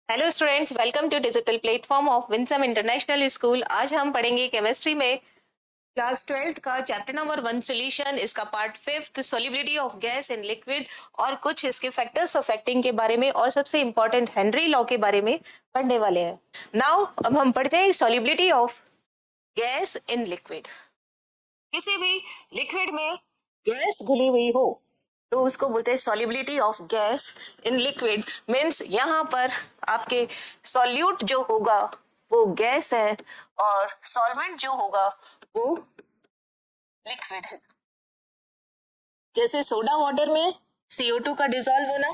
Hello students, welcome to digital platform of Winsome International School. आज हम पढ़ेंगे chemistry में क्लास 12th का चैप्टर नंबर 1 सॉल्यूशन, इसका part 5th solubility of gas in liquid और कुछ इसके फैक्टर्स अफेक्टिंग के बारे में और सबसे इंपॉर्टेंट हेनरी लॉ के बारे में पढ़ने वाले हैं। नाउ अब हम पढ़ते हैं solubility of gas in liquid. किसी भी लिक्विड में गैस घुली हुई हो तो उसको बोलते हैं solubility of gas in liquid. Means यहाँ पर आपके सॉल्यूट जो होगा वो गैस है और सॉल्वेंट जो होगा वो लिक्विड है। जैसे सोडा वाटर में CO2 का डिजोल्व होना,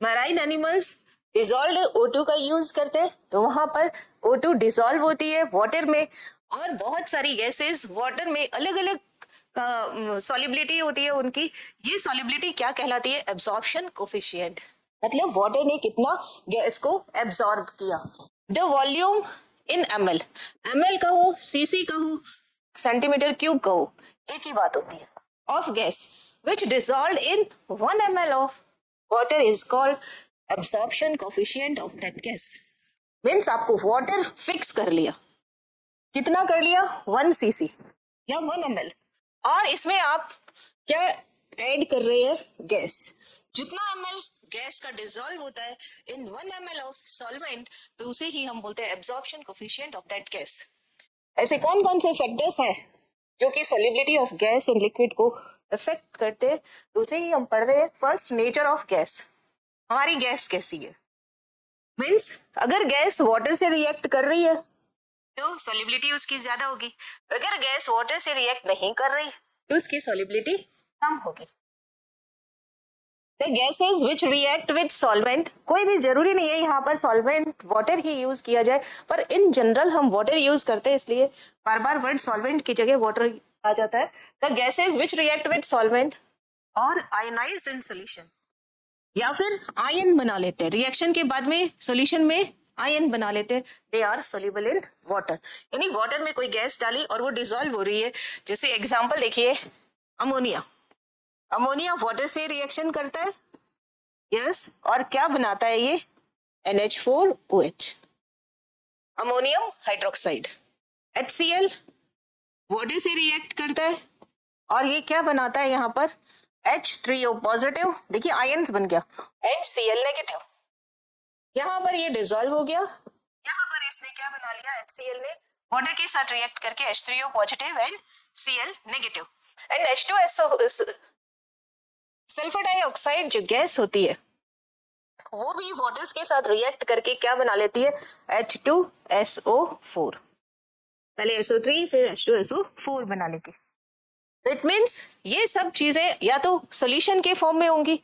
मैराइन एनिमल्स डिजोल्व O2 का यूज करते हैं तो वहां पर O2 डिजोल्व होती है वाटर में। और बहुत सारी गैसेस वाटर में अलग अलग सॉल्युबिलिटी होती है उनकी। ये सॉल्युबिलिटी क्या कहलाती है? एब्जॉर्प्शन कोफिशिएंट, मतलब वाटर ने कितना गैस को एब्जॉर्ब किया। The volume in ml, ml कहो, cc कहो, सेंटीमीटर क्यूब कहो, एक ही बात होती है। Of gas which dissolved in 1 ml of water is called absorption coefficient of that gas। Means आपको वाटर फिक्स कर लिया, कितना कर लिया? 1 cc या 1 ml, और इसमें आप क्या ऐड कर रहे हैं? गैस। जितना ml गैस का डिसॉल्व होता है इन 1 ml ऑफ सॉल्वेंट तो उसे ही हम बोलते हैं absorption coefficient of that gas. ऐसे कौन कौन से फैक्टर्स हैं जो कि solubility of gas in liquid को अफेक्ट करते हैं तो उसे ही हम पढ़ रहे हैं। First, nature of gas. हमारी गैस कैसी है? मीन्स अगर गैस वाटर से रिएक्ट कर रही है तो सॉल्युबिलिटी उसकी ज्यादा होगी। अगर गैस वाटर से रिएक्ट नहीं कर रही तो उसकी सॉल्युबिलिटी कम होगी। The gases which react with solvent, कोई भी जरूरी नहीं है यहाँ पर सॉल्वेंट वाटर ही यूज किया जाए, पर इन जनरल हम वाटर यूज करते हैं इसलिए बार बार वर्ड सॉल्वेंट की जगह वाटर आ जाता है। The gases which react with solvent और आयनाइज्ड इन सॉल्यूशन, या फिर आयन बना लेते हैं रिएक्शन के बाद में सॉल्यूशन में आयन बना लेते हैं, they are soluble in water. यानी वाटर में कोई गैस डाली और वो डिसॉल्व हो रही है। जैसे एग्जांपल देखिए, अमोनिया। अमोनिया वाटर से रिएक्शन करता है, यस, और क्या बनाता है ये? NH4OH, ammonium hydroxide. HCl water से रिएक्ट करता है और ये क्या बनाता है यहाँ पर? H3O पॉजिटिव, देखिए आयंस बन गया, एंड Cl नेगेटिव। यहाँ पर ये डिसॉल्व हो गया, यहाँ पर इसने क्या बना लिया? HCl ने वाटर के साथ रिएक्ट करके H3O positive and Cl negative. And H2SO sulphur dioxide जो गैस होती है वो भी वाटर्स के साथ रिएक्ट करके क्या बना लेती है? H2SO4। पहले SO3 फिर H2SO4 बना लेगी। इट मीन्स ये सब चीजें या तो सॉल्यूशन के फॉर्म में होंगी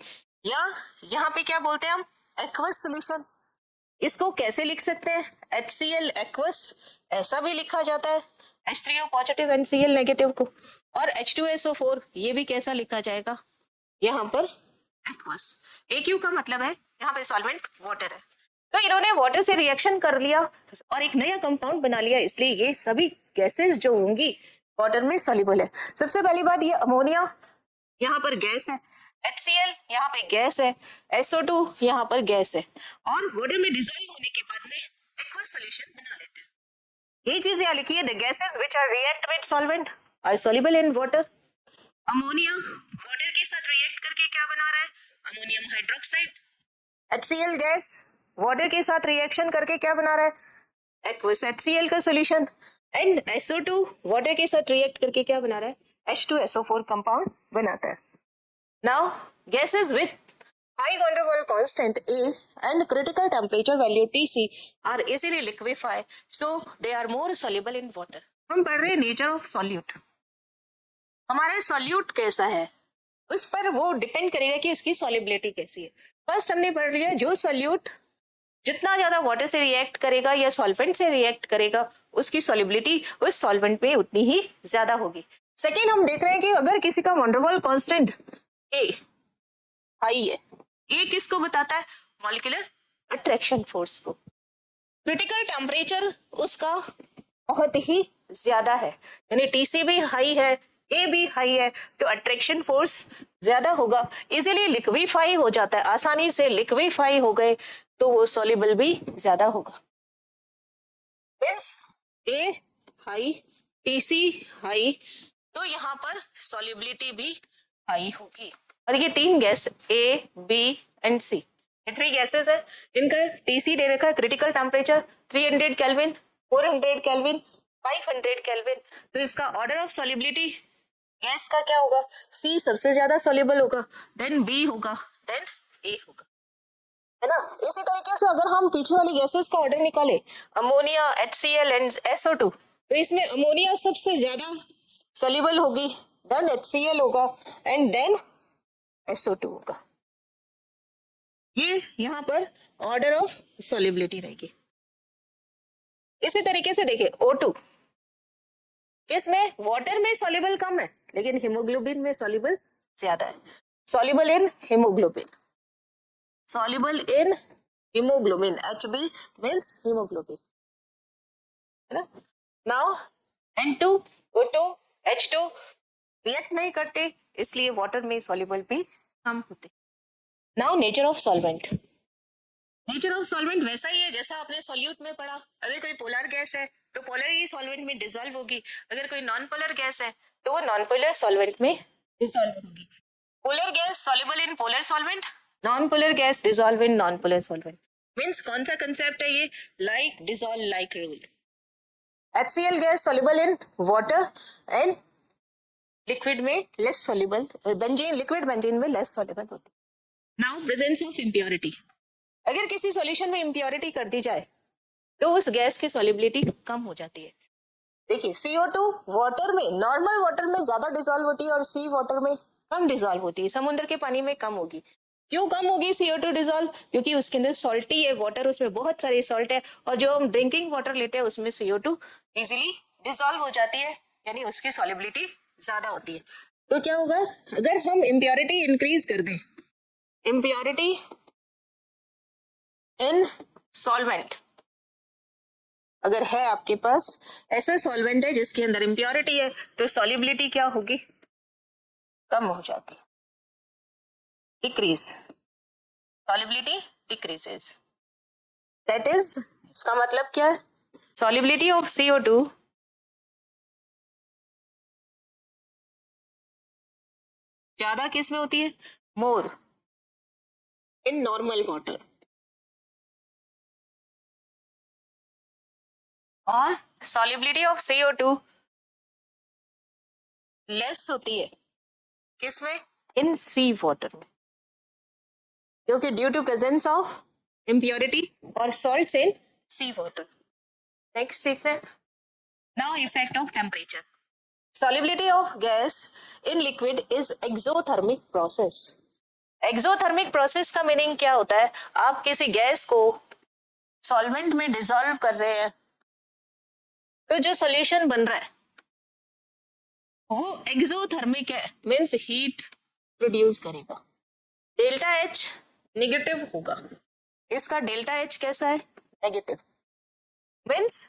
या यहाँ पे क्या बोलते हैं हम? Aqueous solution. इसको कैसे लिख सकते हैं? HCl एक्वस ऐसा भी लिखा जाता है, H3O positive and Cl negative को। और H2SO4 ये भी कैसा लिखा जाएगा? यहाँ पर एक्वस। AQ का मतलब है यहाँ पे सॉल्वेंट वाटर है। तो इन्होंने वाटर से रिएक्शन कर लिया और एक नया कंपाउंड बना लिया, इसलिए ये सभी गैसेस जो होंगी वाटर में सॉल्युबल है। सबसे पहली बात, ये अमोनिया यहाँ पर गैस है, HCl यहाँ पे गैस है, SO2 यहाँ पर गैस है, और वाटर में डिसॉल्व होने के बाद में एक्वस सॉल्यूशन बना लेते हैं। ये चीज यहाँ लिखी है, the gases which are react with solvent are soluble in water. Ammonia water के साथ रिएक्ट करके क्या बना रहा है? Ammonium hydroxide. HCl gas water के साथ रिएक्शन करके क्या बना रहा है? एक्वस HCl का सॉल्यूशन। एंड SO2 वाटर के साथ रिएक्ट करके क्या बना रहा है? H2SO4 कंपाउंड बनाता है। Now gases with high van der Waals constant A and critical temperature value Tc are easily liquefy, so they are more soluble in water। हम पढ़ रहे हैं नेचर ऑफ सॉल्यूट। हमारा सॉल्यूट कैसा है उस पर वो डिपेंड करेगा कि इसकी सॉल्युबिलिटी कैसी है। फर्स्ट हमने पढ़ लिया, जो सॉल्यूट जितना ज्यादा वाटर से रिएक्ट करेगा या सॉल्वेंट से रिएक्ट करेगा उसकी सॉल्युबिलिटी उस सॉल्वेंट में उतनी ही ज्यादा होगी। सेकेंड हम देख रहे हैं कि अगर किसी का van der Waals constant A high है, ए किसको बताता है? मॉलिक्यूलर अट्रैक्शन फोर्स को। क्रिटिकल टेम्परेचर उसका बहुत ही ज्यादा है, यानी Tc भी हाई है, ए भी हाई है, तो अट्रैक्शन फोर्स ज्यादा होगा, इजीली लिक्विफाई हो जाता है, आसानी से लिक्विफाई हो गए तो वो सॉल्युबल भी ज्यादा होगा। मीन्स ए हाई, टीसी हाई, तो यहाँ पर सॉल्युबिलिटी भी हाई होगी। और देखिए 3 गैस ए, बी एंड सी, ये 3 गैसेस है। इनका टीसी दे रखा है critical temperature 300 kelvin, 400 kelvin, 500 kelvin. तो इसका ऑर्डर ऑफ सॉल्युबिलिटी गैस का क्या होगा? सी सबसे ज्यादा सॉल्युबल होगा, देन बी होगा, देन ए होगा, है ना। इसी तरीके से अगर हम पीछे वाली गैसेस का ऑर्डर निकाले, अमोनिया, HCl एंड SO2, तो इसमें अमोनिया सबसे ज्यादा सॉल्युबल होगी, देन HCl होगा एंड देन SO2 होगा। ये यहाँ पर ऑर्डर ऑफ सॉल्युबिलिटी रहेगी। इसी तरीके से देखिए O2, किसमें? वाटर में सॉल्युबल कम है लेकिन हीमोग्लोबिन में सॉल्युबल ज्यादा है। Soluble in haemoglobin, soluble in haemoglobin, HB means haemoglobin, है ना। Now N2, O2, H2 react नहीं करते, इसलिए वाटर में सॉल्युबल भी कम होते। Now nature of solvent. Nature of solvent वैसा ही है जैसा आपने सॉल्यूट में पढ़ा। अगर कोई पोलर गैस है तो पोलर ही सॉल्वेंट में डिसॉल्व होगी, अगर कोई नॉन पोलर गैस है तो वो नॉन पोलर सॉल्वेंट में डिसॉल्व होगी। Polar gas soluble in polar solvent, non polar gas dissolve in non polar solvent. Means कौन सा कंसेप्ट है ये? Like dissolve like rule. HCl gas soluble in water and liquid में less soluble, benzene liquid benzene में less soluble होती है। Now presence of impurity. अगर किसी सॉल्यूशन में इम्प्योरिटी कर दी जाए तो उस गैस की सॉल्युबिलिटी कम हो जाती है। देखिए CO2 वाटर में, नॉर्मल वाटर में ज्यादा डिसॉल्व होती है और सी वाटर में कम डिसॉल्व होती है, समुद्र के पानी में कम होगी। क्यों कम होगी CO2 डिसॉल्व? क्योंकि उसके अंदर सॉल्टी है वाटर, उसमें बहुत सारी सॉल्ट है, और जो हम ड्रिंकिंग वाटर लेते हैं उसमें CO2 इजीली डिसॉल्व हो जाती है, यानी उसकी सॉल्युबिलिटी ज्यादा होती है। तो क्या होगा अगर हम इम्प्योरिटी इंक्रीज कर दें, इम्प्योरिटी इन सॉल्वेंट, अगर है आपके पास ऐसा सॉल्वेंट है जिसके अंदर इम्प्योरिटी है, तो सॉल्युबिलिटी क्या होगी? कम हो जाती है, decrease, solubility decreases. That is, इसका मतलब क्या है? सॉल्युबिलिटी ऑफ CO2 ज्यादा किस में होती है? मोर इन नॉर्मल वाटर, और सॉल्युबिलिटी ऑफ CO2 लेस होती है किसमें? इन सी वाटर में, क्योंकि due to presence of impurity और salts in sea water. Next देखते हैं। Now effect of temperature. Solubility of gas in liquid is exothermic process. Exothermic process का meaning क्या होता है? आप किसी गैस को सॉल्वेंट में डिसॉल्व कर रहे हैं तो जो सॉल्यूशन बन रहा है वो एक्सोथर्मिक है, मींस हीट प्रोड्यूस करेगा। डेल्टा H नेगेटिव होगा, इसका डेल्टा H कैसा है? नेगेटिव। मींस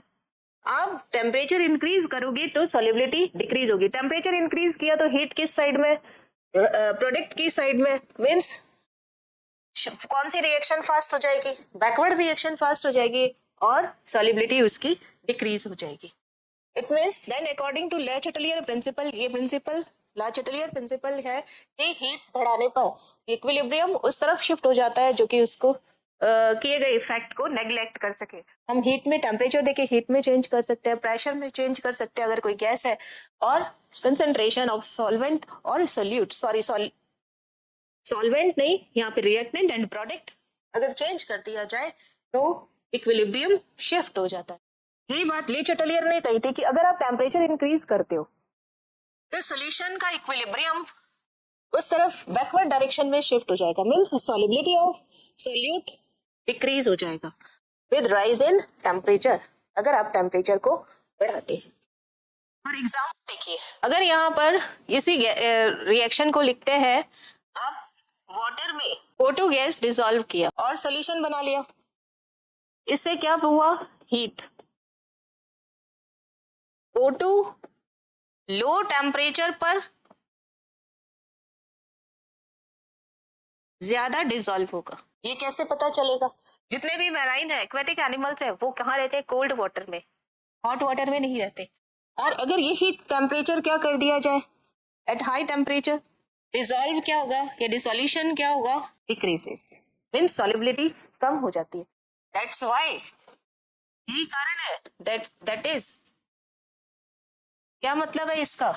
आप टेम्परेचर इंक्रीज करोगे तो सॉल्युबिलिटी डिक्रीज होगी। टेम्परेचर इंक्रीज किया तो हीट किस साइड में? प्रोडक्ट की साइड में। मींस कौन सी रिएक्शन फास्ट हो जाएगी? बैकवर्ड रिएक्शन फास्ट हो जाएगी और सॉल्युबिलिटी उसकी डिक्रीज हो जाएगी। It means then according to Le Chatelier principal, ये प्रिंसिपल ले चैटेलियर प्रिंसिपल है कि हीट बढ़ाने पर इक्विलिब्रियम उस तरफ शिफ्ट हो जाता है जो कि उसको किए गए इफेक्ट को नेग्लेक्ट कर सके। हम हीट में टेम्परेचर देके हीट में चेंज कर सकते हैं, प्रेशर में चेंज कर सकते हैं अगर कोई गैस है, और कंसंट्रेशन ऑफ सॉल्वेंट और सोल्यूट, सॉल्वेंट नहीं, यहाँ पे रिएक्टेंट एंड प्रोडक्ट अगर चेंज कर दिया जाए तो इक्विलिब्रियम शिफ्ट हो जाता है। यही बात ले चैटेलियर ने कही थी कि अगर आप टेम्परेचर इंक्रीज करते हो तो सॉल्यूशन का इक्विलिब्रियम उस तरफ बैकवर्ड डायरेक्शन में शिफ्ट हो जाएगा, means solubility of solute decrease हो जाएगा विद राइज इन टेम्परेचर, अगर आप टेम्परेचर को बढ़ाते हैं। फॉर एग्जाम्पल देखिए, अगर यहाँ पर इसी रिएक्शन को लिखते हैं, आप वाटर में O2 गैस डिसॉल्व किया और सॉल्यूशन बना लिया, इससे क्या हुआ? हीट। O2 लो टेम्परेचर पर ज्यादा डिसॉल्व होगा। ये कैसे पता चलेगा? जितने भी मैराइन है, एक्वेटिक एनिमल्स है, वो कहाँ रहते हैं? कोल्ड वाटर में, हॉट वाटर में नहीं रहते। और अगर यही टेम्परेचर क्या कर दिया जाए, एट हाई टेम्परेचर, डिसॉल्व क्या होगा या डिसोल्यूशन क्या होगा? डिक्रीजेस, मींस सॉल्युबिलिटी कम हो जाती है। दैट्स व्हाई, यही कारण है, दैट इज, क्या मतलब है इसका?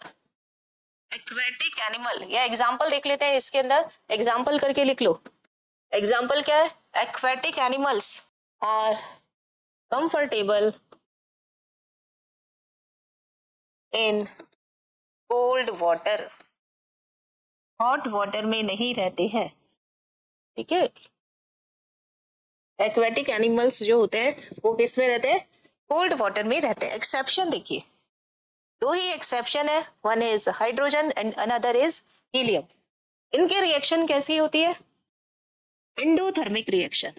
एक्वेटिक एनिमल, या एग्जाम्पल देख लेते हैं इसके अंदर, एग्जाम्पल करके लिख लो। एग्जाम्पल क्या है? Aquatic animals are comfortable in cold water, hot water में नहीं रहते हैं, ठीक है। एक्वेटिक एनिमल्स जो होते हैं वो किस में रहते हैं? कोल्ड वाटर में रहते हैं। एक्सेप्शन देखिए, दो ही एक्सेप्शन है, one is hydrogen and another is helium. इनके रिएक्शन कैसी होती है? Endothermic reaction.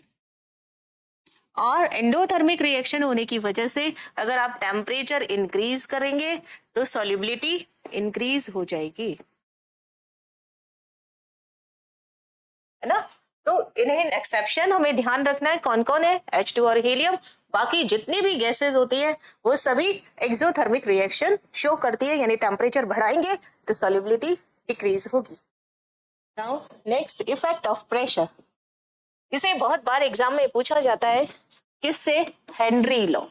और एंडोथर्मिक रिएक्शन होने की वजह से अगर आप टेम्परेचर इंक्रीज करेंगे तो सॉल्युबिलिटी इंक्रीज हो जाएगी, है ना। तो इन्हें एक्सेप्शन हमें ध्यान रखना है, कौन कौन है? H2 और हीलियम। बाकी जितनी भी गैसेस होती है वो सभी एक्सोथर्मिक रिएक्शन शो करती है, यानी टेम्परेचर बढ़ाएंगे तो सॉल्युबिलिटी डिक्रीज होगी। Now next, effect of pressure. इसे बहुत बार एग्जाम में पूछा जाता है, किससे? हेनरी लॉ,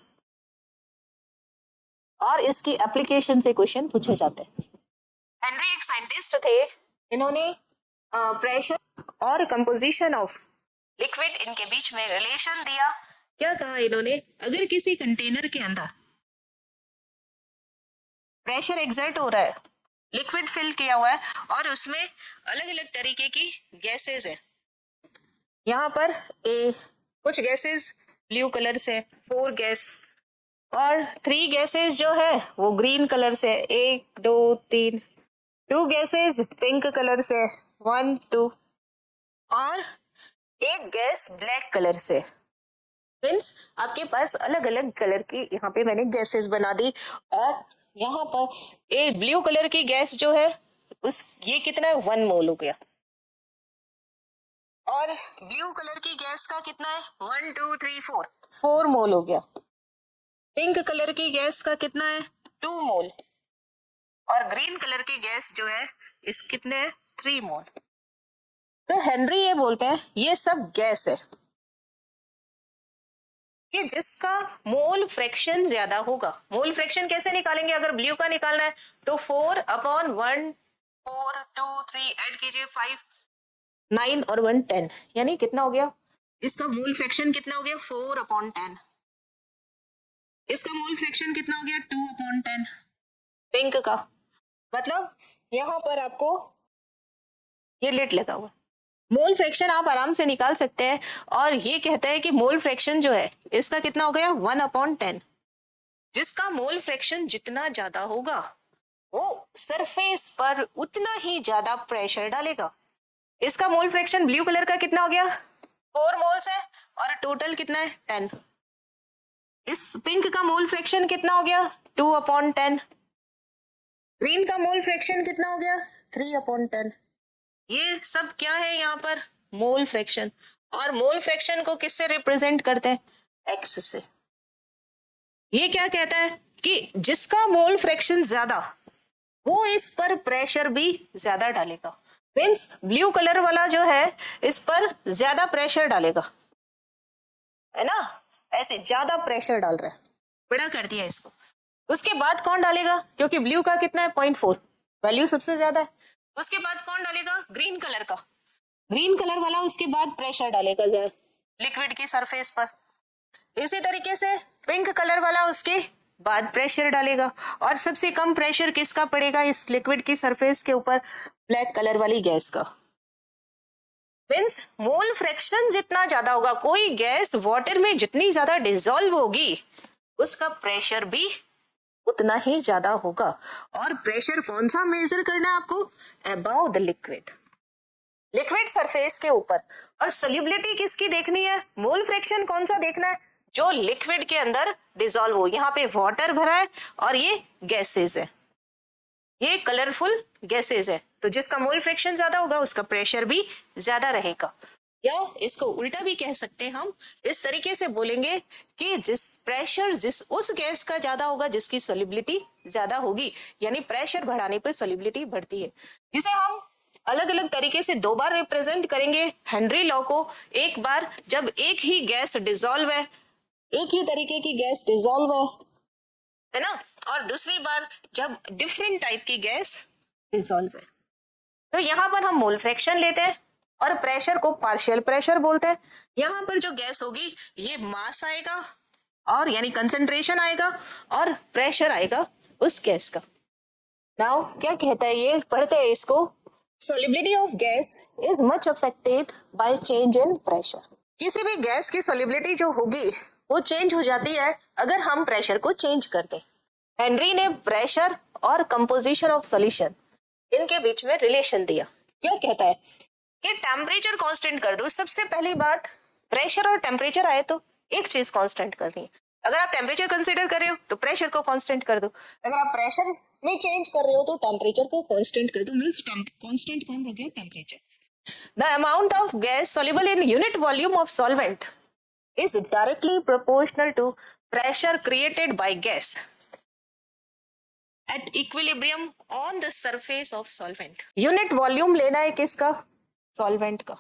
और इसकी एप्लीकेशन से क्वेश्चन पूछे जाते हैं। हेनरी एक साइंटिस्ट थे, इन्होंने प्रेशर और कंपोजिशन ऑफ लिक्विड इनके बीच में रिलेशन दिया। क्या कहा इन्होंने? अगर किसी कंटेनर के अंदर प्रेशर एक्सर्ट हो रहा है, लिक्विड फिल किया हुआ है और उसमें अलग अलग तरीके की गैसेस है, यहाँ पर कुछ गैसेस ब्लू कलर से, 4 गैस, और 3 गैसेस जो है वो ग्रीन कलर से, 1 2 3, 2 गैसेस पिंक कलर से, 1 2, और एक गैस ब्लैक कलर से। मीन्स आपके पास अलग अलग कलर की यहाँ पे मैंने गैसेस बना दी। और यहाँ पर एक ब्लू कलर की गैस जो है उस, ये कितना है? 1 मोल हो गया। और ब्लू कलर की गैस का कितना है? 1 2 3 4, 4 मोल हो गया। पिंक कलर की गैस का कितना है? 2 मोल। और ग्रीन कलर की गैस जो है इस कितने है? 3 मोल। तो हेनरी ये बोलते हैं ये सब गैस है कि जिसका मोल फ्रैक्शन ज्यादा होगा। मोल फ्रैक्शन कैसे निकालेंगे? अगर ब्लू का निकालना है तो 4/1, 4 2 3 ऐड कीजिए, 5 9 और 1 10, यानी कितना हो गया? इसका मोल फ्रैक्शन कितना हो गया? 4/10। इसका मोल फ्रैक्शन कितना हो गया? 2/10। पिंक का मतलब यहाँ पर आपको ये लिट लगा हुआ, मोल फ्रैक्शन आप आराम से निकाल सकते हैं। और ये कहता है कि मोल फ्रैक्शन जो है इसका कितना हो गया? 1/10। जिसका मोल फ्रैक्शन जितना ज्यादा होगा वो सरफेस पर उतना ही ज्यादा प्रेशर डालेगा। इसका मोल फ्रैक्शन ब्लू कलर का कितना हो गया? 4 मोल्स है, और टोटल कितना है? 10। इस पिंक का मोल फ्रैक्शन कितना हो गया? 2/10। ग्रीन का मोल फ्रैक्शन कितना हो गया? 3/10। ये सब क्या है यहाँ पर? Mole fraction. और मोल फ्रैक्शन को किससे रिप्रेजेंट करते हैं? एक्स से। ये क्या कहता है कि जिसका मोल फ्रैक्शन ज्यादा वो इस पर प्रेशर भी ज्यादा डालेगा। मीन्स ब्लू कलर वाला जो है इस पर ज्यादा प्रेशर डालेगा, है ना, ऐसे ज्यादा प्रेशर डाल रहा है, बड़ा कर दिया इसको। उसके बाद कौन डालेगा? क्योंकि ब्लू का कितना है? 0.4, वैल्यू सबसे ज्यादा है। उसके बाद कौन डालेगा? ग्रीन कलर का। ग्रीन कलर वाला उसके बाद प्रेशर डालेगा लिक्विड की सरफेस पर। इसी तरीके से पिंक कलर वाला उसके बाद प्रेशर डालेगा। और सबसे कम प्रेशर किसका पड़ेगा इस लिक्विड की सरफेस के ऊपर? ब्लैक कलर वाली गैस का। मीन्स मोल फ्रैक्शन जितना ज्यादा होगा, कोई गैस वाटर में जितनी ज्यादा डिसॉल्व होगी उसका प्रेशर भी उतना ही ज्यादा होगा। और प्रेशर कौन सा मेजर करना है आपको? Above the liquid, liquid surface के ऊपर। और सोल्युबिलिटी किसकी देखनी है? मोल फ्रैक्शन कौन सा देखना है? जो लिक्विड के अंदर डिसॉल्व हो। यहाँ पे वाटर भरा है और ये गैसेस है, ये कलरफुल गैसेस है, तो जिसका मोल फ्रैक्शन ज्यादा होगा उसका प्रेशर भी ज्यादा रहेगा। या इसको उल्टा भी कह सकते हैं, हम इस तरीके से बोलेंगे कि जिस प्रेशर जिस उस गैस का ज्यादा होगा जिसकी सॉल्युबिलिटी ज्यादा होगी, यानी प्रेशर बढ़ाने पर सॉल्युबिलिटी बढ़ती है। इसे हम अलग अलग तरीके से दो बार रिप्रेजेंट करेंगे हेनरी लॉ को। एक बार जब एक ही गैस डिसॉल्व है, एक ही तरीके की गैस डिसॉल्व है ना, और दूसरी बार जब डिफरेंट टाइप की गैस डिसॉल्व है। तो यहाँ पर हम मोल फ्रैक्शन लेते हैं और प्रेशर को पार्शियल प्रेशर बोलते हैं। यहाँ पर जो गैस होगी ये मास आएगा और यानी कंसंट्रेशन आएगा और प्रेशर आएगा उस गैस का। नाउ क्या कहता है ये, पढ़ते हैं इसको। solubility of gas is much affected by change in pressure। किसी भी गैस की solubility जो होगी वो चेंज हो जाती है अगर हम प्रेशर को चेंज कर दें। हेनरी ने प्रेशर और कंपोजिशन ऑफ सॉल्यूशन इनके बीच में रिलेशन दिया। क्या कहता है कि टेम्परेचर कांस्टेंट कर दो। सबसे पहली बात, प्रेशर और टेम्परेचर आए तो एक चीज कांस्टेंट करनी है। अगर आप टेम्परेचर कंसीडर कर रहे हो तो प्रेशर को कांस्टेंट कर दो, अगर आप प्रेशर में चेंज कर रहे हो तो टेम्परेचर को कांस्टेंट कर दो। मींस कांस्टेंट कौन हो गया, temperature. The amount of gas soluble in unit volume of solvent is directly proportional to pressure created by gas at equilibrium on the surface of solvent। Unit volume लेना है किसका, solvent का।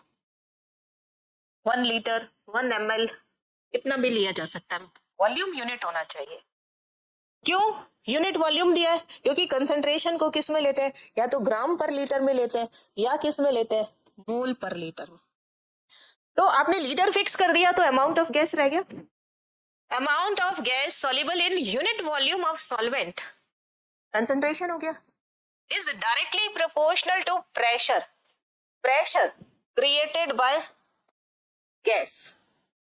1 litre 1 ml इतना भी लिया जा सकता है, वॉल्यूम यूनिट होना चाहिए। क्यों यूनिट वॉल्यूम दिया है, क्योंकि कंसंट्रेशन को किस में लेते हैं, या तो ग्राम पर लीटर में लेते हैं या किस में लेते हैं, मोल पर लीटर में। तो आपने लीटर फिक्स कर दिया तो अमाउंट ऑफ गैस रह गया। Amount of gas soluble in unit volume of solvent concentration हो गया, is directly proportional to pressure. Pressure created by gas,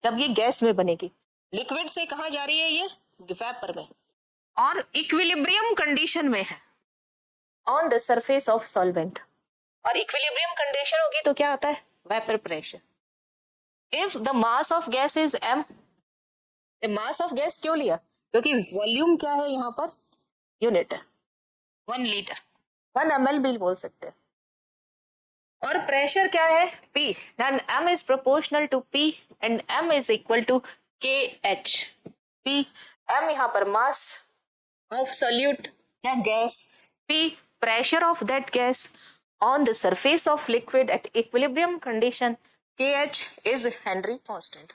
जब ये गैस में बनेगी, लिक्विड से कहां जा रही है, ये वेपर में, और इक्विलिब्रियम कंडीशन में है on the surface of solvent. और इक्विलिब्रियम कंडीशन होगी तो क्या आता है, vapour pressure. If the mass of gas is m, mass of gas क्यों लिया, क्योंकि वॉल्यूम क्या है यहाँ पर, यूनिट है, 1 लीटर 1 ml भी बोल सकते हैं। और प्रेशर क्या है, P, then m is proportional to P and m is equal to KH। P, m यहाँ पर मास ऑफ सोल्यूट या gas, P pressure of that gas on the surface of liquid at equilibrium condition, KH is Henry constant.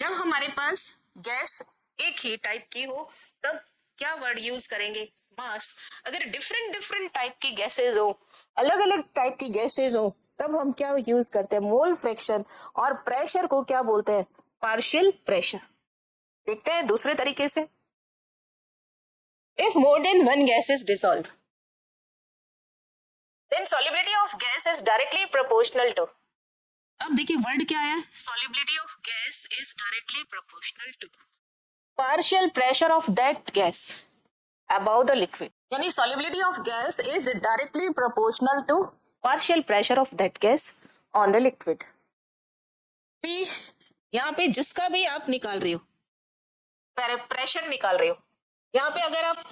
जब हमारे पास gas एक ही type की हो तब क्या वर्ड यूज करेंगे, मास। अगर डिफरेंट डिफरेंट टाइप की गैसेज हो, अलग अलग टाइप की गैसेज हो, तब हम क्या यूज करते हैं, मोल फ्रैक्शन। और प्रेशर को क्या बोलते हैं, पार्शियल प्रेशर। देखते हैं दूसरे तरीके से। If more then 1 gas is dissolve, then solubility of gas is directly proportional to. अब देखिए वर्ड क्या है, solubility of gas is directly proportional to partial pressure of that gas above the liquid। यानी solubility of gas is directly proportional to partial pressure of that gas on the liquid। P यहाँ पे जिसका भी आप निकाल रहे हो, pressure निकाल रहे हो, यहाँ पे अगर आप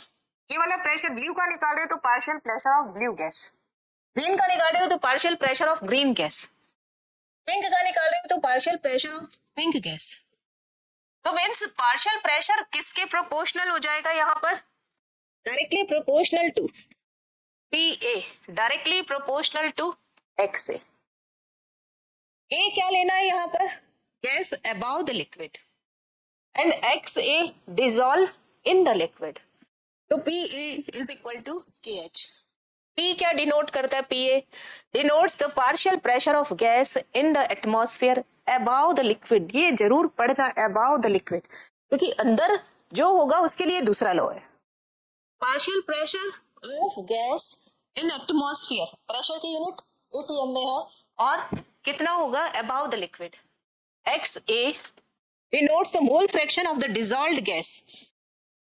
ये वाला प्रेशर ब्लू का निकाल रहे हो तो partial pressure of blue gas, green का निकाल रहे हो तो partial pressure of green gas, pink का निकाल रहे हो तो partial pressure of pink gas. तो मींस पार्शियल प्रेशर किसके प्रोपोर्शनल हो जाएगा, यहाँ पर directly proportional to PA, directly proportional to XA। A क्या लेना है यहाँ पर, gas about the liquid, and XA dissolve in the liquid. तो PA is equal to KH। P क्या डिनोट करता है, PA denotes the partial pressure of gas in the atmosphere above the liquid. ये जरूर पढ़ना, अबाव द लिक्विड, क्योंकि अंदर जो होगा उसके लिए दूसरा लॉ है। Partial pressure of gas in atmosphere, pressure की यूनिट ATM में है, और कितना होगा above the liquid. XA denotes the mole fraction of the dissolved gas.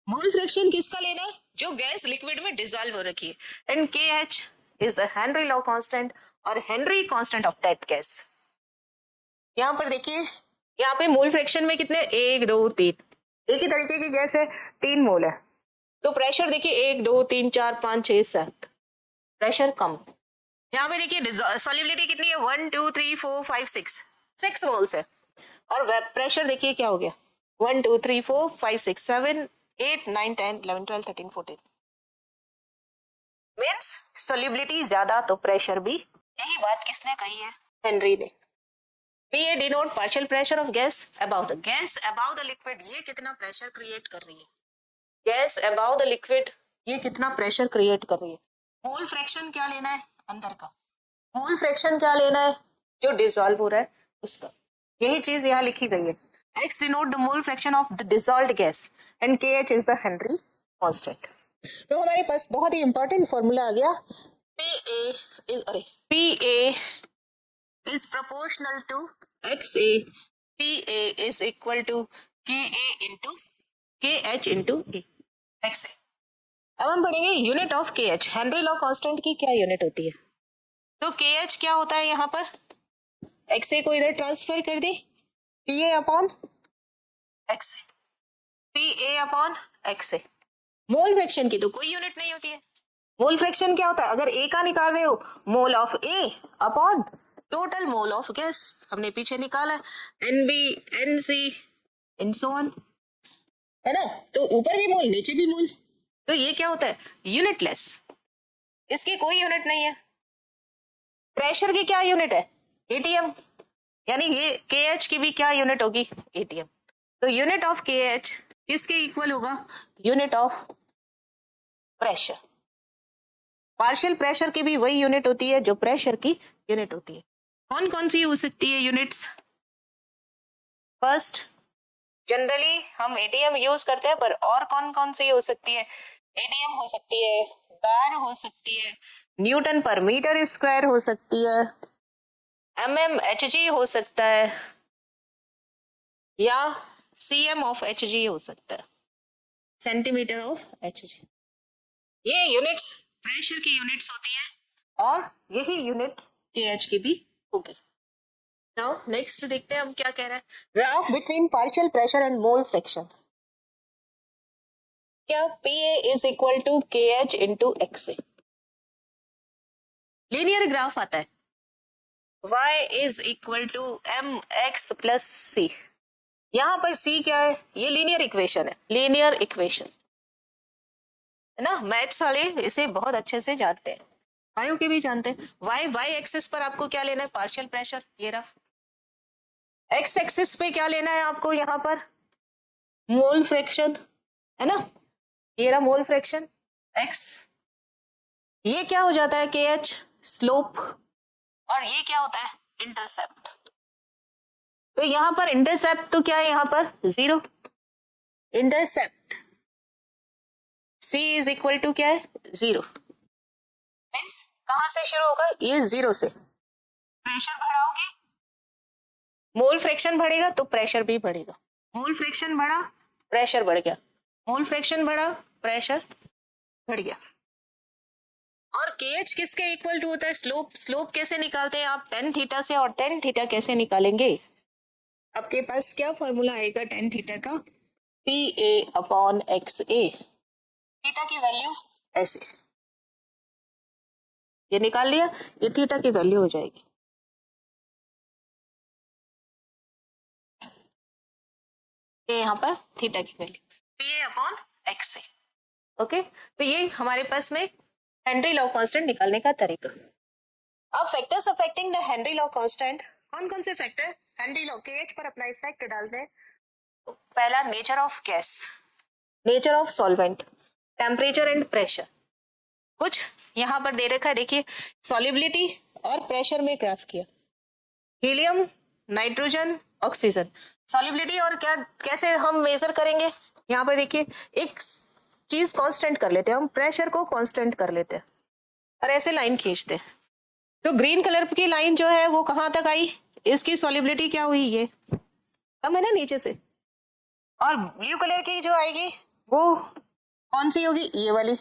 Mole fraction किसका लेना है, जो गैस लिक्विड में डिसॉल्व हो रखी है, and KH is the Henry law constant और Henry constant of that gas. यहाँ पर देखिए, यहाँ पे मोल फ्रैक्शन में कितने, 1 2 3, एक ही तरीके की गैस है, 3 मोल है, तो प्रेशर देखिए 1 2 3 4 5 6 7, प्रेशर कम। यहाँ पे देखिए सॉल्युबिलिटी कितनी है, 1 2 3 4 5 6, 6 मोल्स है। और प्रेशर देखिए क्या हो गया, 1 2 3 4 5 6 7 8 9 10 11 12 13 14। मीन्स सोल्युबिलिटी ज्यादा तो प्रेशर भी। यही बात किसने कही है? हेनरी ने। PA denote partial pressure of gas about the liquid. ये कितना प्रेशर क्रिएट कर रही है? गैस अबाउ द लिक्विड ये कितना प्रेशर क्रिएट कर रही है? मोल फ्रैक्शन क्या लेना है अंदर का? मोल फ्रैक्शन क्या लेना है? जो डिसॉल्व हो रहा है उसका। यही चीज यहाँ लिखी गई है। X denote the mole fraction of the dissolved gas and KH is the Henry constant. तो हमारे पास बहुत ही इंपॉर्टेंट फॉर्मूला आ गया। PA is proportional to XA. PA is equal to KA into KH into A. XA। अब हम पढ़ेंगे unit of KH। Henry law constant की क्या unit होती है? तो KH क्या होता है यहाँ पर? XA को इधर ट्रांसफर कर दी, PA upon XA, PA upon XA। Mole fraction की तो कोई यूनिट नहीं होती है। मोल फ्रैक्शन क्या होता है? अगर A का निकाल रहे हो, mole of A upon total mole of gas. हमने पीछे निकाला NB NC and so on, है ना? तो ऊपर भी मोल नीचे भी मोल। तो ये क्या होता है? यूनिटलेस। इसकी कोई यूनिट नहीं है। प्रेशर की क्या यूनिट है? ATM। यानी ये KH की भी क्या यूनिट होगी? ATM। तो यूनिट ऑफ KH किसके इक्वल होगा? Unit of pressure. Partial pressure की भी वही यूनिट होती है जो प्रेशर की यूनिट होती है। कौन कौन सी हो सकती है यूनिट्स? फर्स्ट, जनरली हम ATM यूज करते हैं, पर और कौन कौन सी हो सकती है? ATM हो सकती है, बार हो सकती है, न्यूटन पर मीटर स्क्वायर हो सकती है, HG हो सकता है, या CM ऑफ HG हो सकता है, सेंटीमीटर ऑफ HG। ये यूनिट्स प्रेशर की यूनिट्स होती है और यही यूनिट KH की भी होगी। नाउ नेक्स्ट देखते हैं हम क्या कह रहा है। Graph between partial pressure and mole fraction. क्या PA is equal to KH into XA। Linear graph आता है। Y is equal to MX plus C। यहां पर C क्या है? ये लीनियर इक्वेशन है, लीनियर इक्वेशन, है ना? मैथ्स वाले इसे बहुत अच्छे से जानते हैं, बायो के भी जानते हैं। Y एक्सिस पर आपको क्या लेना है? पार्शियल प्रेशर, ये रहा। X एक्सिस पे क्या लेना है आपको? यहाँ पर मोल फ्रैक्शन, है ना? ये रहा मोल फ्रैक्शन X। ये क्या हो जाता है? KH slope. और ये क्या होता है? इंटरसेप्ट। तो यहाँ पर इंटरसेप्ट तो क्या है? यहाँ पर 0। Intercept C is equal to क्या है? 0। मीन्स कहां से शुरू होगा? ये 0 से। प्रेशर बढ़ाओगे, मोल फ्रैक्शन बढ़ेगा तो प्रेशर भी बढ़ेगा। मोल फ्रैक्शन बढ़ा, प्रेशर बढ़ गया। मोल फ्रैक्शन बढ़ा, प्रेशर बढ़ गया। और KH किसके इक्वल टू होता है? स्लोप। स्लोप कैसे निकालते हैं आप? tan थीटा से। और tan थीटा कैसे निकालेंगे? आपके पास क्या फॉर्मूला आएगा tan थीटा का? PA upon XA। थीटा की वैल्यू ऐसे, ये निकाल लिया, ये थीटा की वैल्यू हो जाएगी। ये यहाँ पर थीटा की value PA upon XA। Okay, तो ये हमारे पास में हेनरी लॉ कांस्टेंट निकालने का तरीका। अब factors affecting the Henry law constant. कौन कौन से फैक्टर हेनरी लॉ KH पर अपना इफेक्ट डालते हैं? तो पहला, nature of gas, nature of solvent, temperature and pressure. कुछ यहाँ पर दे रखा है, देखिए सॉल्युबिलिटी और प्रेशर में ग्राफ किया। हीलियम, नाइट्रोजन, ऑक्सीजन, सॉल्युबिलिटी और क्या कैसे हम मेजर करेंगे? यहाँ पर देखिए एक चीज कांस्टेंट कर लेते हैं हम, प्रेशर को कांस्टेंट कर लेते हैं और ऐसे लाइन खींचते हैं। तो ग्रीन कलर की लाइन जो है वो कहां तक आई? इसकी सॉल्युबिलिटी क्या हुई? ये कम है ना नीचे से। और ब्लू कलर की जो आएगी वो कौन सी होगी? ये वाली।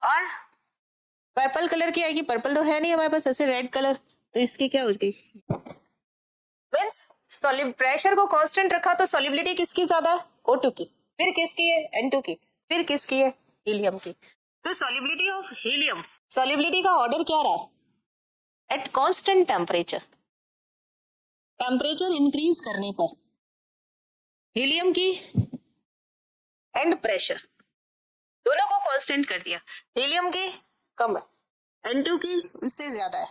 और पर्पल कलर की आएगी, पर्पल तो है नहीं हमारे पास, ऐसे रेड कलर, तो इसकी क्या होगी? मीन्स प्रेशर को कांस्टेंट रखा तो सॉल्युबिलिटी किसकी ज्यादा है? O2 की। फिर किसकी है? N2 की। फिर किसकी है? हीलियम की। तो सॉल्युबिलिटी ऑफ हीलियम, सॉल्युबिलिटी का ऑर्डर क्या रहा? At constant temperature. Temperature increase करने पर हीलियम की एंड प्रेशर दोनों को कांस्टेंट कर दिया। हीलियम की कम है, N2 की उससे ज्यादा है,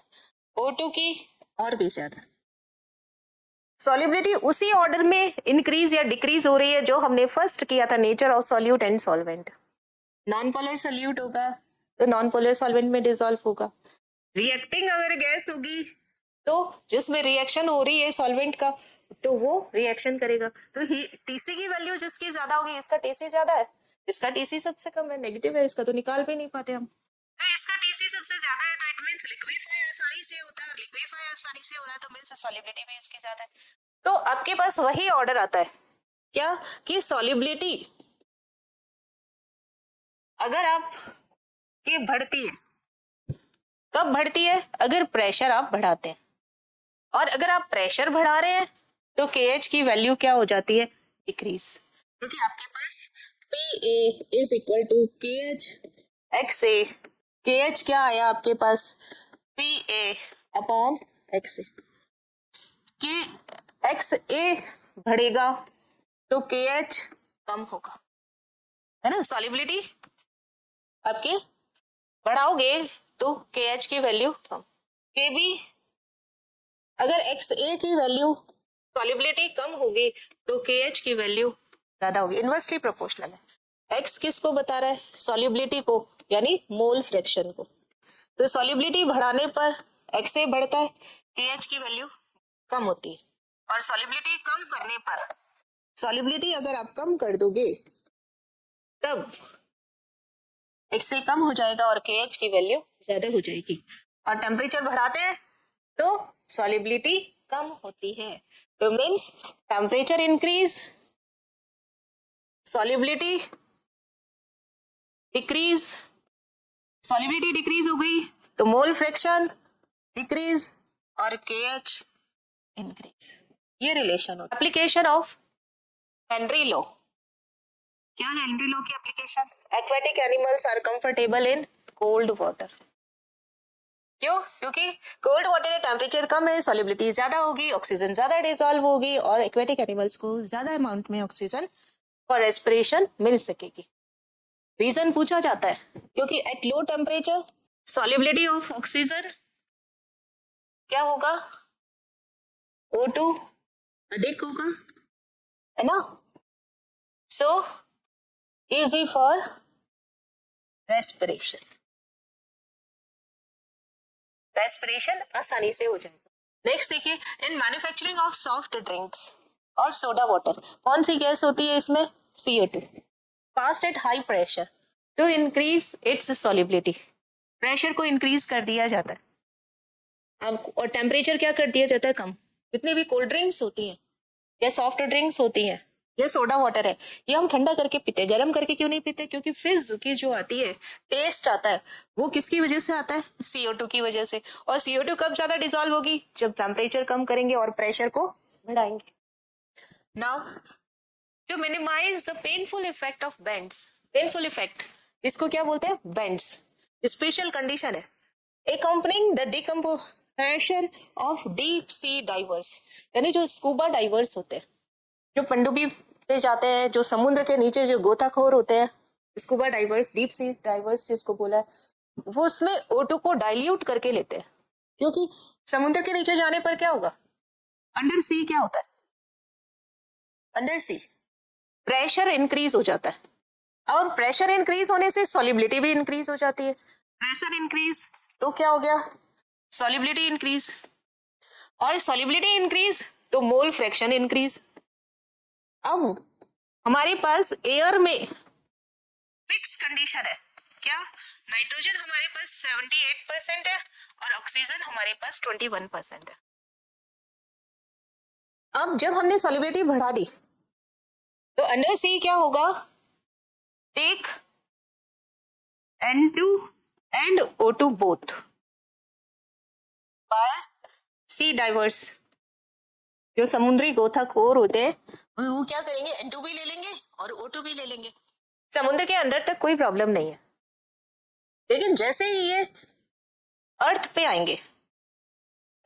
O2 की और भी ज्यादा। सॉल्युबिलिटी उसी ऑर्डर में इंक्रीज या डिक्रीज हो रही है जो हमने फर्स्ट किया था, nature of solute and solvent. Non polar solute होगा तो नॉन पोलर सॉल्वेंट में डिसॉल्व होगा। रिएक्टिंग अगर गैस होगी तो जिसमें रिएक्शन हो रही है सॉल्वेंट का तो वो रिएक्शन करेगा। तो टीसी की वैल्यू जिसकी ज्यादा होगी, इसका टीसी ज्यादा है, इसका टीसी सबसे कम है, नेगेटिव है, इसका तो निकाल भी नहीं पाते हम। तो इसका टीसी सबसे ज्यादा है तो इट मींस लिक्विफाई आसानी से होता है, लिक्विफाई आसानी से हो रहा है तो मींस सॉल्युबिलिटी भी इसकी ज्यादा है। तो आपके पास वही ऑर्डर आता है क्या कि सॉल्युबिलिटी अगर आप की बढ़ती है, कब बढ़ती है? अगर प्रेशर आप बढ़ाते हैं, और अगर आप प्रेशर बढ़ा रहे हैं तो KH की वैल्यू क्या हो जाती है? डिक्रीज, क्योंकि आपके पास PA is equal to KH XA। KH क्या आया आपके पास? PA upon XA। के XA बढ़ेगा तो KH कम होगा, है ना। सॉल्युबिलिटी आपके बढ़ाओगे तो KH की वैल्यू कम, KB अगर XA की वैल्यू सॉल्युबिलिटी कम होगी तो KH की वैल्यू ज्यादा होगी, इनवर्सली प्रोपोर्शनल है। X किसको बता रहा है? सॉल्युबिलिटी को, यानी मोल फ्रैक्शन को। तो सॉल्युबिलिटी बढ़ाने पर XA बढ़ता है, KH की वैल्यू कम होती है, और सॉल्युबिलिटी कम करने पर, सॉल्युबिलिटी अगर आप कम कर दोगे तब XA कम हो जाएगा और KH की वैल्यू ज्यादा हो जाएगी। और टेम्परेचर बढ़ाते हैं तो सॉल्युबिलिटी कम होती है, तो means temperature increase, solubility decrease, solubility decrease हो गई तो मोल फ्रैक्शन डिक्रीज और KH इंक्रीज। ये रिलेशन होता है। एप्लीकेशन ऑफ हेनरी लॉ, क्या है हेनरी लॉ की application? Aquatic animals are comfortable in cold water. क्यों? क्योंकि कोल्ड वाटर में टेम्परेचर कम है, सॉल्युबिलिटी ज्यादा होगी, ऑक्सीजन ज्यादा डिसॉल्व होगी और एक्वेटिक एनिमल्स को ज्यादा अमाउंट में ऑक्सीजन फॉर रेस्पिरेशन मिल सकेगी। रीजन पूछा जाता है क्योंकि at low temperature solubility of oxygen क्या होगा? O2 अधिक होगा, है ना। So easy for respiration, respiration आसानी से हो जाएगा। नेक्स्ट देखिए, in manufacturing of soft drinks और सोडा वाटर कौन सी गैस होती है इसमें? CO2 passed at high pressure to increase its solubility. Pressure को इंक्रीज कर दिया जाता है अब, और टेम्परेचर क्या कर दिया जाता है? कम। जितनी भी कोल्ड ड्रिंक्स होती हैं या सॉफ्ट ड्रिंक्स होती हैं या सोडा वाटर है, ये हम ठंडा करके पीते हैं, गर्म करके क्यों नहीं पीते? क्योंकि फिज की जो आती है, टेस्ट आता है, वो किसकी वजह से आता है? CO2 की वजह से। और CO2 कब ज्यादा डिसॉल्व होगी? जब टेम्परेचर कम करेंगे और प्रेशर को बढ़ाएंगे। Now to minimize the painful effect of bends, painful effect इसको क्या बोलते हैं? बेंड्स। स्पेशल कंडीशन है accompanying the decomposition of deep sea divers, यानी जो स्कूबा डाइवर्स होते हैं, जो पनडुब्बी पे जाते हैं, जो समुद्र के नीचे जो गोताखोर होते हैं, scuba divers, deep sea diverse जिसको बोला है, वो उसमें O2 को डाइल्यूट करके लेते हैं। क्योंकि समुद्र के नीचे जाने पर क्या होगा? अंडर सी क्या होता है? अंडर सी प्रेशर इंक्रीज हो जाता है, और प्रेशर इंक्रीज होने से सॉल्युबिलिटी भी इंक्रीज हो जाती है। प्रेशर इंक्रीज तो क्या हो गया? सॉल्युबिलिटी इंक्रीज, और सॉल्युबिलिटी इंक्रीज तो मोल फ्रैक्शन इंक्रीज। अब हमारे पास एयर में मिक्स कंडीशन है, क्या? नाइट्रोजन हमारे पास 78% है और ऑक्सीजन हमारे पास 21% है। अब जब हमने सॉल्युबिलिटी बढ़ा दी तो अंडर सी क्या होगा? Take N2 and O2 both by sea divers, जो समुद्री गोताखोर होते हैं वो क्या करेंगे? N2 भी ले लेंगे और O2 भी ले लेंगे। समुद्र के अंदर तक कोई प्रॉब्लम नहीं है, लेकिन जैसे ही ये अर्थ पे आएंगे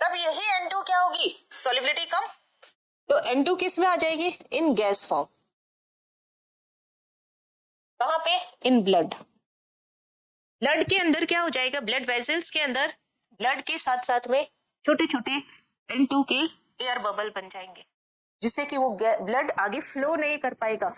तब यही N2 क्या होगी, सॉल्युबिलिटी कम, तो N2 किस में आ जाएगी, इन गैस फॉर्म। कहाँ पे, इन ब्लड। ब्लड के अंदर क्या हो जाएगा, ब्लड वेसल्स के अंदर ब्लड के साथ साथ में छोटे छोटे N2 के एयर बबल बन जाएंगे, जिससे कि वो ब्लड आगे फ्लो नहीं कर पाएगा।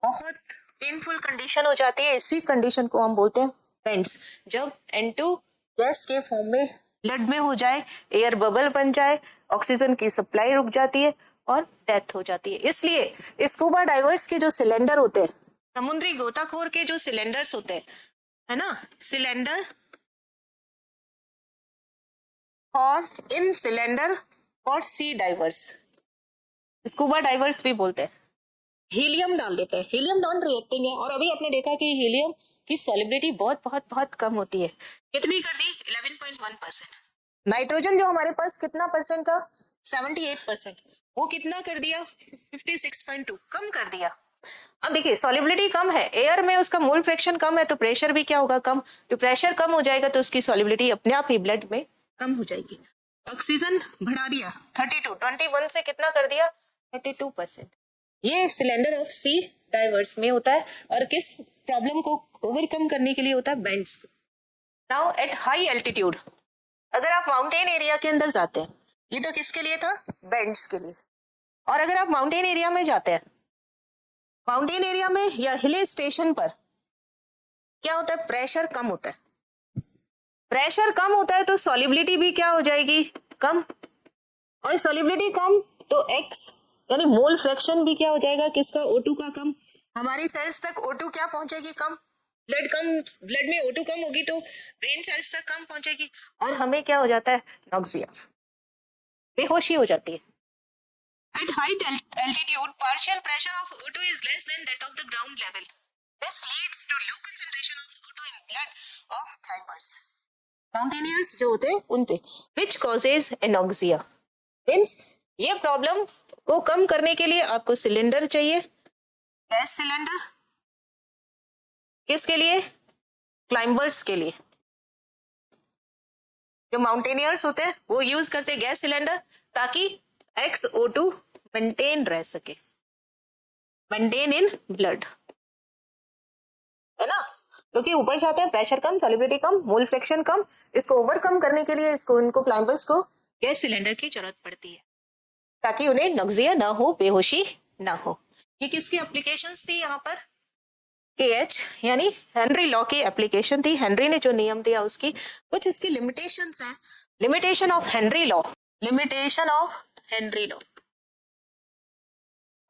बहुत पेनफुल कंडीशन हो जाती है, इसी कंडीशन को हम बोलते हैं बेंड्स। जब N2 गैस के फॉर्म में ब्लड में हो जाए, एयर बबल बन जाए, ऑक्सीजन की सप्लाई रुक जाती है और डेथ हो जाती है। इसलिए स्कूबा डाइवर्स के जो सिलेंडर होते हैं, समुद्री गोताखोर के जो सिलेंडर्स होते हैं, है ना, सिलेंडर और इन सिलेंडर और सी डाइवर्स, स्कूबा डाइवर्स भी बोलते हैं, हीलियम डाल देते हैं। हीलियम नॉन रिएक्टिंग है, और अभी आपने देखा कि हीलियम की सॉल्युबिलिटी बहुत बहुत बहुत कम होती है। कितनी कर दी, 11.1%। नाइट्रोजन जो हमारे पास कितना परसेंट था, 78%, वो कितना कर दिया, 56.2, कम कर दिया। अब देखिए सॉल्युबिलिटी कम है, एयर में उसका मोल फ्रैक्शन कम है, तो प्रेशर भी क्या होगा, कम। तो प्रेशर कम हो जाएगा तो उसकी सॉल्युबिलिटी अपने आप ही ब्लड में कम हो जाएगी। ऑक्सीजन बढ़ा दिया, 21 से कितना कर दिया, 32%। ये सिलेंडर ऑफ सी डाइवर्स में होता है, और किस प्रॉब्लम को ओवरकम करने के लिए होता है, बेंड्स को। नाउ एट हाई एल्टीट्यूड, अगर आप माउंटेन एरिया के अंदर जाते हैं, ये तो किसके लिए था, बेंड्स के लिए। और अगर आप माउंटेन एरिया में जाते हैं, माउंटेन एरिया में या हिल स्टेशन पर क्या होता है, प्रेशर कम होता है। प्रेशर कम होता है तो सॉल्युबिलिटी भी क्या हो जाएगी, कम। और सॉल्युबिलिटी कम तो एक्स यानी मोल फ्रैक्शन भी क्या हो जाएगा, किसका, O2 का कम। हमारी सेल्स तक O2 क्या पहुंचेगी, कम। ब्लड में O2 कम होगी तो ब्रेन सेल्स तक कम पहुंचेगी, और हमें क्या हो जाता है, नॉक्सिया, बेहोशी हो जाती है। At high altitude, partial pressure of O2 is less than that of the ground level. This leads to low concentration of O2 in blood of climbers. Mountaineers जो होते हैं उन पे, which causes anoxia. Means ये problem को कम करने के लिए आपको सिलेंडर चाहिए, गैस सिलेंडर, किसके लिए, क्लाइंबर्स के लिए। जो माउंटेनियर्स होते हैं वो यूज करते हैं गैस सिलेंडर, ताकि XO2 मेंटेन रह सके, मेंटेन इन ब्लड, है ना। क्योंकि ऊपर जाते हैं, प्रेशर कम, सॉल्युबिलिटी कम, मोल फ्रैक्शन कम, इसको ओवरकम करने के लिए इनको क्लाइंबर्स को गैस सिलेंडर की जरूरत पड़ती है, ताकि उन्हें नक्सिया ना हो, बेहोशी ना हो। ये किसकी एप्लीकेशंस थी यहाँ पर, KH यानी हेनरी लॉ की एप्लीकेशन थी। हेनरी ने जो नियम दिया उसकी कुछ इसकी लिमिटेशंस हैं। Limitation of Henry law, limitation of Henry law.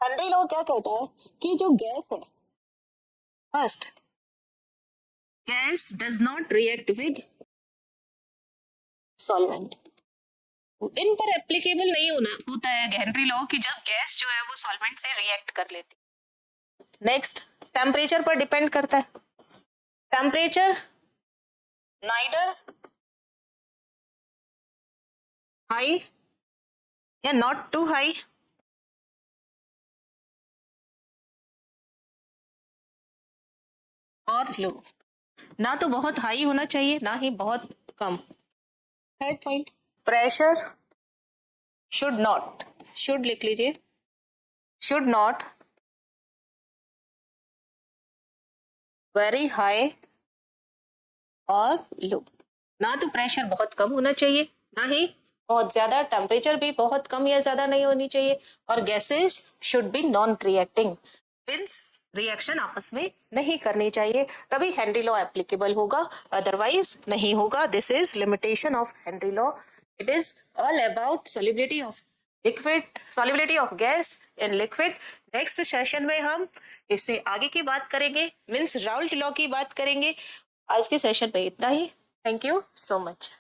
Henry law क्या कहता है कि जो गैस है, first gas does not react with solvent, इन पर एप्लीकेबल नहीं होता है हेनरी लॉ की, जब गैस जो है वो सॉल्वेंट से रिएक्ट कर लेती। नेक्स्ट, टेम्परेचर पर डिपेंड करता है। टेम्परेचर नाइदर हाई या नॉट टू हाई, और लो, ना तो बहुत हाई होना चाहिए ना ही बहुत कम। Third point, pressure should not, should लिख लीजिए, शुड नॉट वेरी हाई और लो, ना तो प्रेशर बहुत कम होना चाहिए ना ही बहुत ज्यादा, टेम्परेचर भी बहुत कम या ज्यादा नहीं होनी चाहिए, और gases should be non reacting, means reaction आपस में नहीं करनी चाहिए, तभी हेनरी लॉ एप्लीकेबल होगा, अदरवाइज नहीं होगा। This is limitation of Henry law. It is all about solubility of liquid, solubility of gas in liquid. Next session में हम इससे आगे की बात करेंगे, मींस राउल्ट लॉ की बात करेंगे। आज के सेशन में इतना ही। Thank you so much.